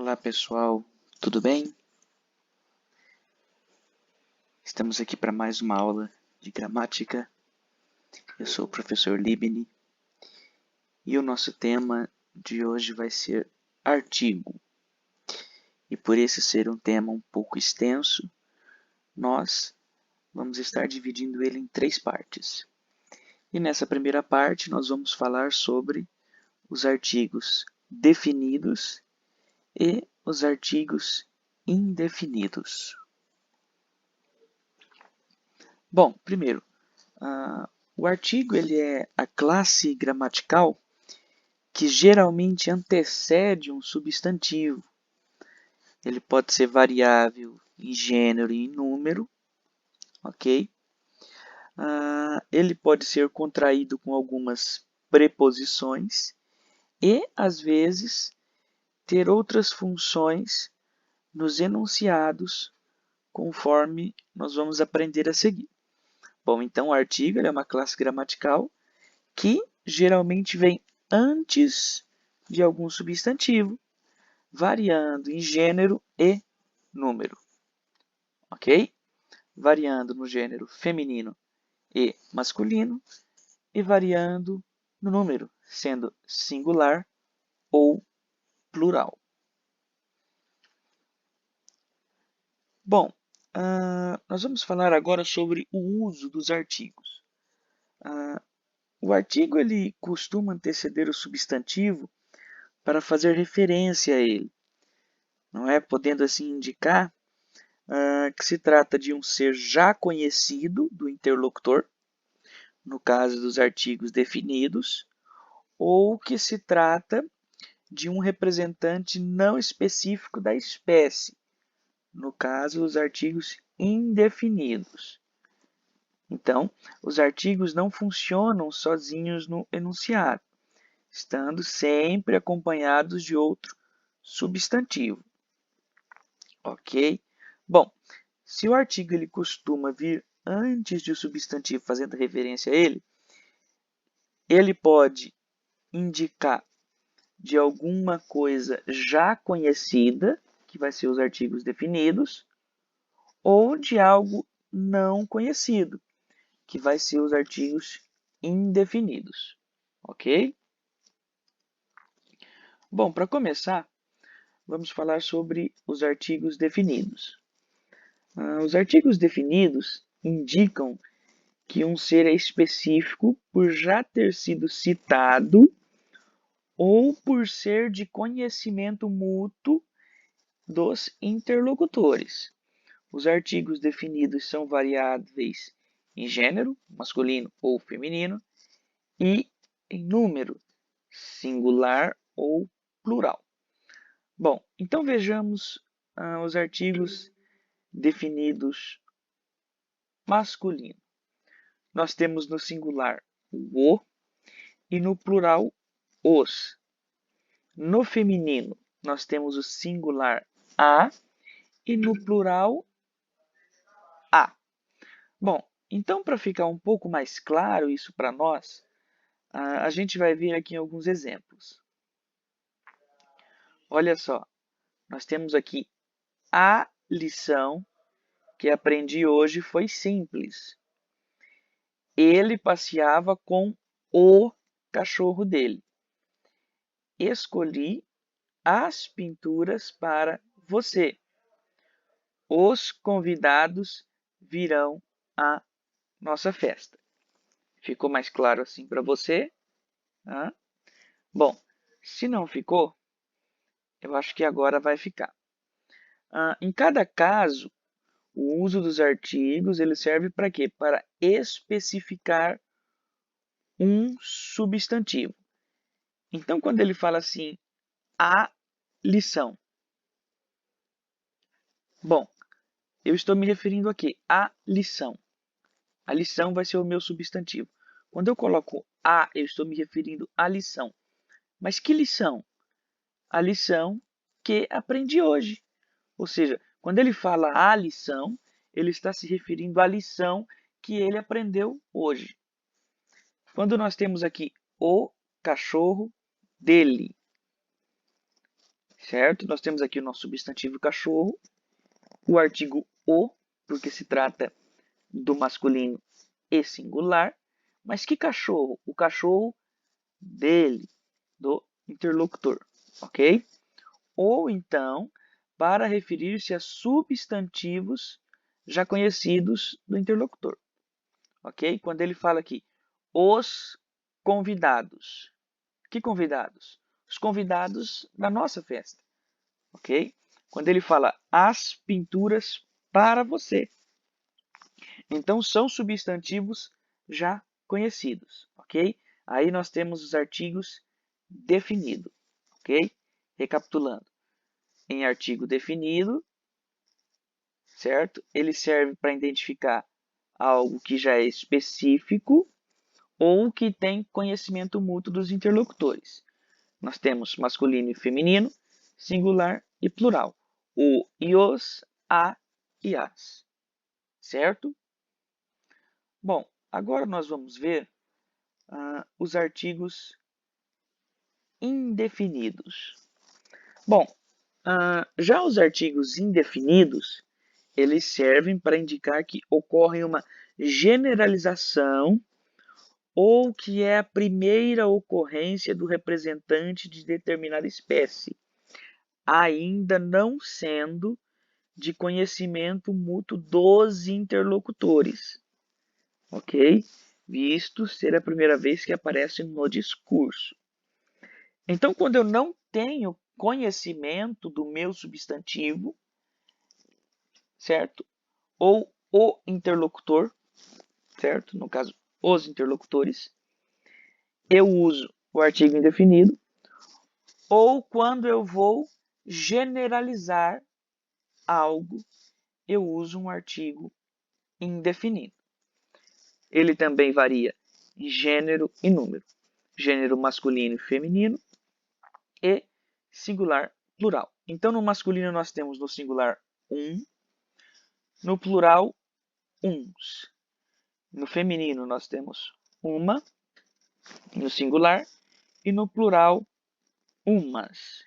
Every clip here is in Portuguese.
Olá pessoal, tudo bem? Estamos aqui para mais uma aula de gramática. Eu sou o professor Libni e o nosso tema de hoje vai ser artigo. E por esse ser um tema um pouco extenso, nós vamos estar dividindo ele em 3 partes. E nessa primeira parte nós vamos falar sobre os artigos definidos e os artigos indefinidos. Bom, primeiro, o artigo ele é a classe gramatical que geralmente antecede um substantivo. Ele pode ser variável em gênero e em número, ok? Ele pode ser contraído com algumas preposições e, às vezes, ter outras funções nos enunciados, conforme nós vamos aprender a seguir. Bom, então o artigo é uma classe gramatical que geralmente vem antes de algum substantivo, variando em gênero e número, ok? Variando no gênero feminino e masculino e variando no número, sendo singular ou plural. Bom, nós vamos falar agora sobre o uso dos artigos. O artigo ele costuma anteceder o substantivo para fazer referência a ele, não é? Podendo assim indicar que se trata de um ser já conhecido do interlocutor, no caso dos artigos definidos, ou que se trata de um representante não específico da espécie, no caso dos artigos indefinidos. Então, os artigos não funcionam sozinhos no enunciado, estando sempre acompanhados de outro substantivo. Ok? Bom, se o artigo ele costuma vir antes de o substantivo fazendo referência a ele, ele pode indicar de alguma coisa já conhecida, que vai ser os artigos definidos, ou de algo não conhecido, que vai ser os artigos indefinidos. Ok? Bom, para começar, vamos falar sobre os artigos definidos. Os artigos definidos indicam que um ser é específico por já ter sido citado ou por ser de conhecimento mútuo dos interlocutores. Os artigos definidos são variáveis em gênero, masculino ou feminino, e em número, singular ou plural. Bom, então vejamos os artigos definidos masculino. Nós temos no singular o e no plural os. No feminino, nós temos o singular a e no plural a. Bom, então para ficar um pouco mais claro isso para nós, a gente vai ver aqui alguns exemplos. Olha só, nós temos aqui a lição que aprendi hoje foi simples. Ele passeava com o cachorro dele. Escolhi as pinturas para você. Os convidados virão à nossa festa. Ficou mais claro assim para você? Bom, se não ficou, eu acho que agora vai ficar. Em cada caso, o uso dos artigos ele serve para quê? Para especificar um substantivo. Então, quando ele fala assim, a lição. Bom, eu estou me referindo aqui à lição. A lição vai ser o meu substantivo. Quando eu coloco a, eu estou me referindo à lição. Mas que lição? A lição que aprendi hoje. Ou seja, quando ele fala a lição, ele está se referindo à lição que ele aprendeu hoje. Quando nós temos aqui o cachorro dele, certo? Nós temos aqui o nosso substantivo cachorro, o artigo o, porque se trata do masculino e singular. Mas que cachorro? O cachorro dele, do interlocutor, ok? Ou então, para referir-se a substantivos já conhecidos do interlocutor, ok? Quando ele fala aqui, os convidados. Que convidados? Os convidados da nossa festa, ok? Quando ele fala as pinturas para você. Então, são substantivos já conhecidos, ok? Aí nós temos os artigos definidos, ok? Recapitulando. Em artigo definido, certo? Ele serve para identificar algo que já é específico ou que tem conhecimento mútuo dos interlocutores. Nós temos masculino e feminino, singular e plural. O e os, a e as, certo? Bom, agora nós vamos ver os artigos indefinidos. Bom, já os artigos indefinidos, eles servem para indicar que ocorre uma generalização ou que é a primeira ocorrência do representante de determinada espécie, ainda não sendo de conhecimento mútuo dos interlocutores, ok? Visto ser a primeira vez que aparece no discurso. Então, quando eu não tenho conhecimento do meu substantivo, certo? Ou o interlocutor, certo? No caso, os interlocutores, eu uso o artigo indefinido, ou quando eu vou generalizar algo, eu uso um artigo indefinido. Ele também varia em gênero e número. Gênero masculino e feminino e singular plural. Então, no masculino nós temos no singular um, no plural uns. No feminino nós temos uma, no singular, e no plural umas.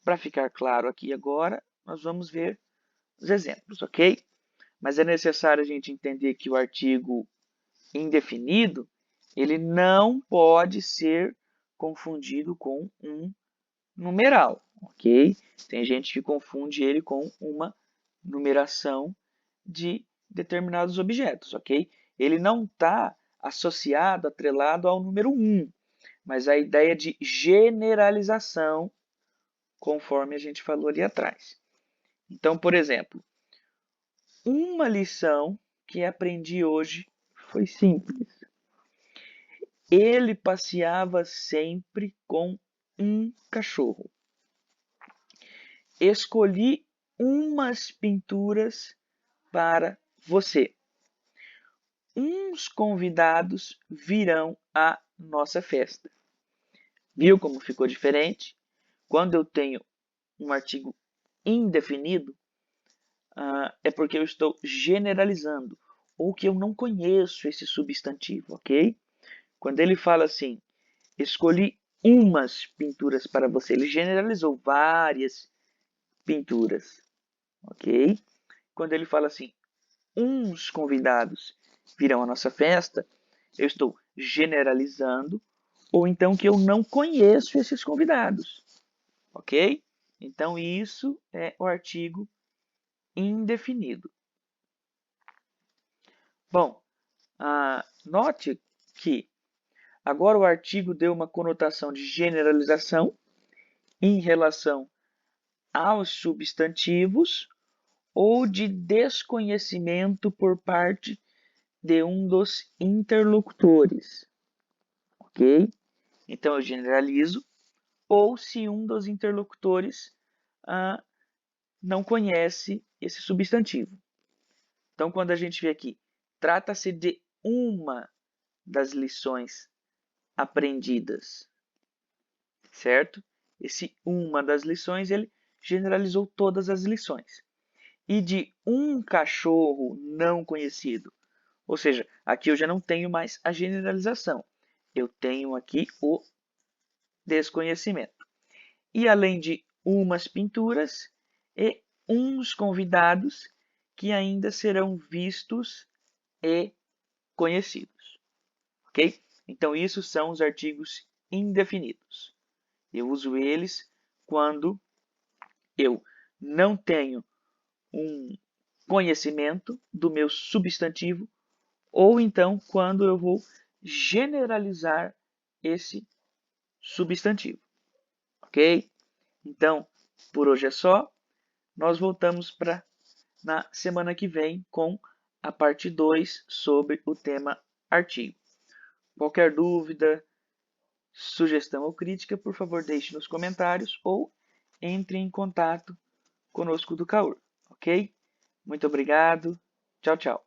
Para ficar claro aqui agora, nós vamos ver os exemplos, ok? Mas é necessário a gente entender que o artigo indefinido, ele não pode ser confundido com um numeral, ok? Tem gente que confunde ele com uma numeração de determinados objetos, ok? Ele não está associado, atrelado ao número 1, mas a ideia de generalização, conforme a gente falou ali atrás. Então, por exemplo, uma lição que aprendi hoje foi simples. Ele passeava sempre com um cachorro. Escolhi umas pinturas para você. Uns convidados virão à nossa festa. Viu como ficou diferente? Quando eu tenho um artigo indefinido, é porque eu estou generalizando ou que eu não conheço esse substantivo, ok? Quando ele fala assim, escolhi umas pinturas para você, ele generalizou várias pinturas, ok? Quando ele fala assim, uns convidados virão à nossa festa, eu estou generalizando ou então que eu não conheço esses convidados, ok? Então isso é o artigo indefinido. Bom, note que agora o artigo deu uma conotação de generalização em relação aos substantivos ou de desconhecimento por parte de um dos interlocutores, ok? Então eu generalizo, ou se um dos interlocutores não conhece esse substantivo. Então, quando a gente vê aqui, trata-se de uma das lições aprendidas, certo? Esse uma das lições, ele generalizou todas as lições. E de um cachorro não conhecido. Ou seja, aqui eu já não tenho mais a generalização. Eu tenho aqui o desconhecimento. e além de umas pinturas e uns convidados que ainda serão vistos e conhecidos, ok? Então, isso são os artigos indefinidos. Eu uso eles quando eu não tenho um conhecimento do meu substantivo ou então quando eu vou generalizar esse substantivo, ok? Então, por hoje é só. Nós voltamos para na semana que vem com a parte 2 sobre o tema artigo. Qualquer dúvida, sugestão ou crítica, por favor, deixe nos comentários ou entre em contato conosco do Caur, ok? Muito obrigado. Tchau, tchau.